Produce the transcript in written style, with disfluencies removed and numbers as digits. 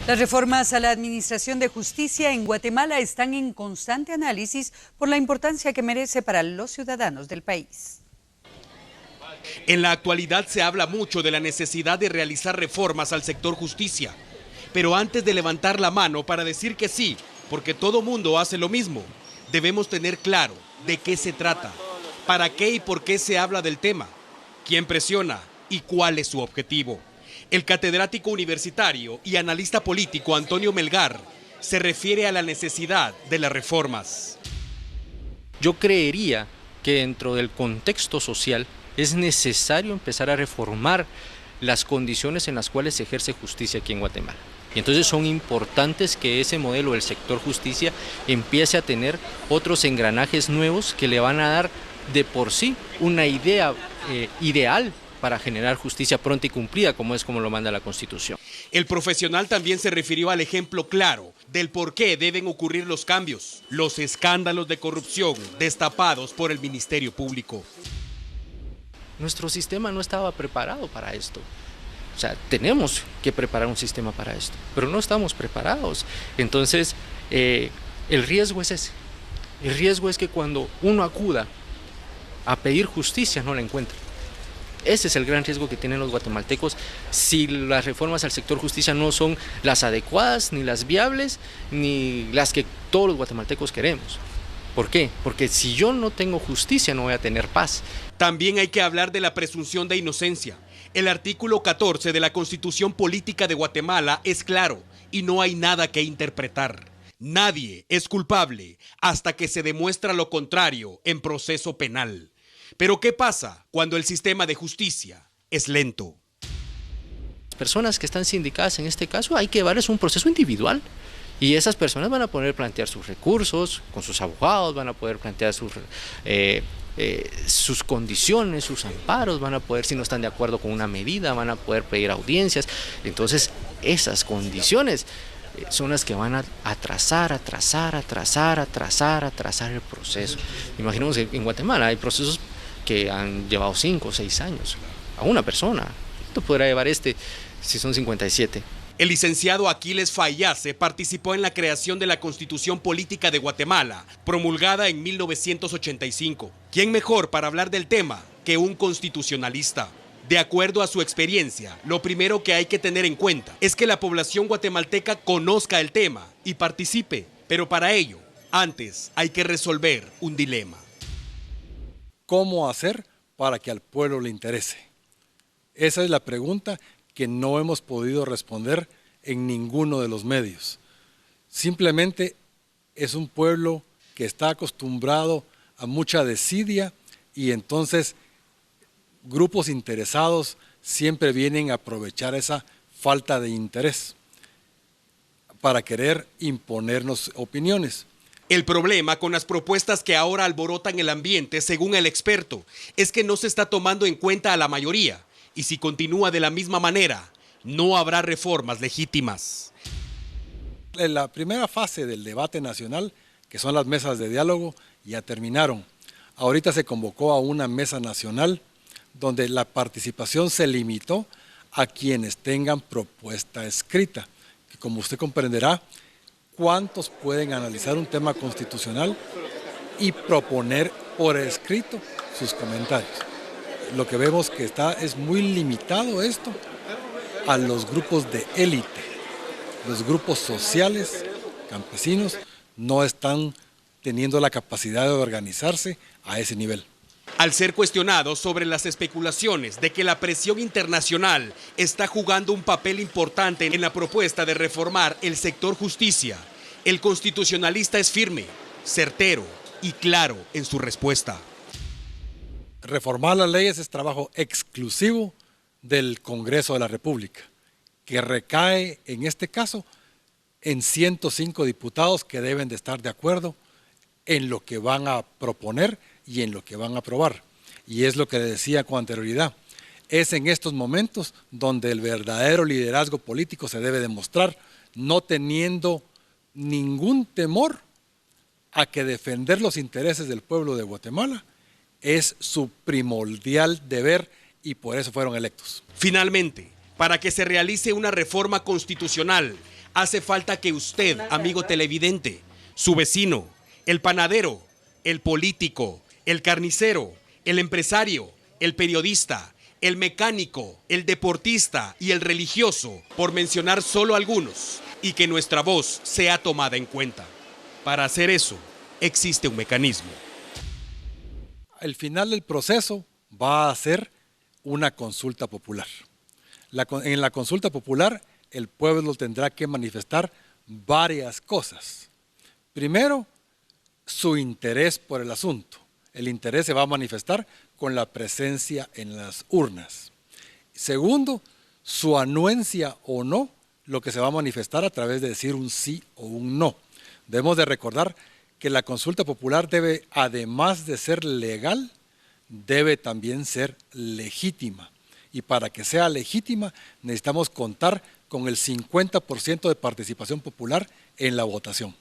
Las reformas a la Administración de Justicia en Guatemala están en constante análisis por la importancia que merece para los ciudadanos del país. En la actualidad se habla mucho de la necesidad de realizar reformas al sector justicia. Pero antes de levantar la mano para decir que sí, porque todo mundo hace lo mismo, debemos tener claro de qué se trata, para qué y por qué se habla del tema, quién presiona y cuál es su objetivo. El catedrático universitario y analista político Antonio Melgar se refiere a la necesidad de las reformas. Yo creería que dentro del contexto social es necesario empezar a reformar las condiciones en las cuales se ejerce justicia aquí en Guatemala. Y entonces son importantes que ese modelo del sector justicia empiece a tener otros engranajes nuevos que le van a dar de por sí una idea ideal para generar justicia pronta y cumplida, como lo manda la Constitución. El profesional también se refirió al ejemplo claro del por qué deben ocurrir los cambios, los escándalos de corrupción destapados por el Ministerio Público. Nuestro sistema no estaba preparado para esto. O sea, tenemos que preparar un sistema para esto, pero no estamos preparados. Entonces, el riesgo es ese. El riesgo es que cuando uno acuda a pedir justicia no la encuentre. Ese es el gran riesgo que tienen los guatemaltecos si las reformas al sector justicia no son las adecuadas, ni las viables, ni las que todos los guatemaltecos queremos. ¿Por qué? Porque si yo no tengo justicia no voy a tener paz. También hay que hablar de la presunción de inocencia. El artículo 14 de la Constitución Política de Guatemala es claro y no hay nada que interpretar. Nadie es culpable hasta que se demuestra lo contrario en proceso penal. Pero ¿qué pasa cuando el sistema de justicia es lento? Las personas que están sindicadas en este caso hay que llevarles un proceso individual. Y esas personas van a poder plantear sus recursos con sus abogados, van a poder plantear sus condiciones, sus amparos, van a poder, si no están de acuerdo con una medida, van a poder pedir audiencias. Entonces, esas condiciones son las que van a atrasar el proceso. Imaginemos que en Guatemala hay procesos que han llevado 5 o 6 años a una persona. ¿Cuánto podrá llevar si son 57? El licenciado Aquiles Fayase participó en la creación de la Constitución Política de Guatemala, promulgada en 1985. ¿Quién mejor para hablar del tema que un constitucionalista? De acuerdo a su experiencia, lo primero que hay que tener en cuenta es que la población guatemalteca conozca el tema y participe, pero para ello, antes hay que resolver un dilema. ¿Cómo hacer para que al pueblo le interese? Esa es la pregunta que no hemos podido responder en ninguno de los medios. Simplemente es un pueblo que está acostumbrado a mucha desidia y entonces grupos interesados siempre vienen a aprovechar esa falta de interés para querer imponernos opiniones. El problema con las propuestas que ahora alborotan el ambiente, según el experto, es que no se está tomando en cuenta a la mayoría. Y si continúa de la misma manera, no habrá reformas legítimas. En la primera fase del debate nacional, que son las mesas de diálogo, ya terminaron. Ahorita se convocó a una mesa nacional donde la participación se limitó a quienes tengan propuesta escrita. Que como usted comprenderá, ¿cuántos pueden analizar un tema constitucional y proponer por escrito sus comentarios? Lo que vemos que es muy limitado esto a los grupos de élite. Los grupos sociales, campesinos, no están teniendo la capacidad de organizarse a ese nivel. Al ser cuestionado sobre las especulaciones de que la presión internacional está jugando un papel importante en la propuesta de reformar el sector justicia, el constitucionalista es firme, certero y claro en su respuesta. Reformar las leyes es trabajo exclusivo del Congreso de la República, que recae en este caso en 105 diputados que deben de estar de acuerdo en lo que van a proponer y en lo que van a aprobar. Y es lo que decía con anterioridad. Es en estos momentos donde el verdadero liderazgo político se debe demostrar, no teniendo ningún temor a que defender los intereses del pueblo de Guatemala es su primordial deber y por eso fueron electos. Finalmente, para que se realice una reforma constitucional, Hace falta que usted, amigo televidente, su vecino, el panadero, el político, el carnicero, el empresario, el periodista, el mecánico, el deportista y el religioso, por mencionar solo algunos, y que nuestra voz sea tomada en cuenta. Para hacer eso, existe un mecanismo. El final del proceso va a ser una consulta popular. En la consulta popular, el pueblo tendrá que manifestar varias cosas. Primero, su interés por el asunto. El interés se va a manifestar con la presencia en las urnas. Segundo, su anuencia o no, lo que se va a manifestar a través de decir un sí o un no. Debemos de recordar que la consulta popular debe, además de ser legal, debe también ser legítima. Y para que sea legítima, necesitamos contar con el 50% de participación popular en la votación.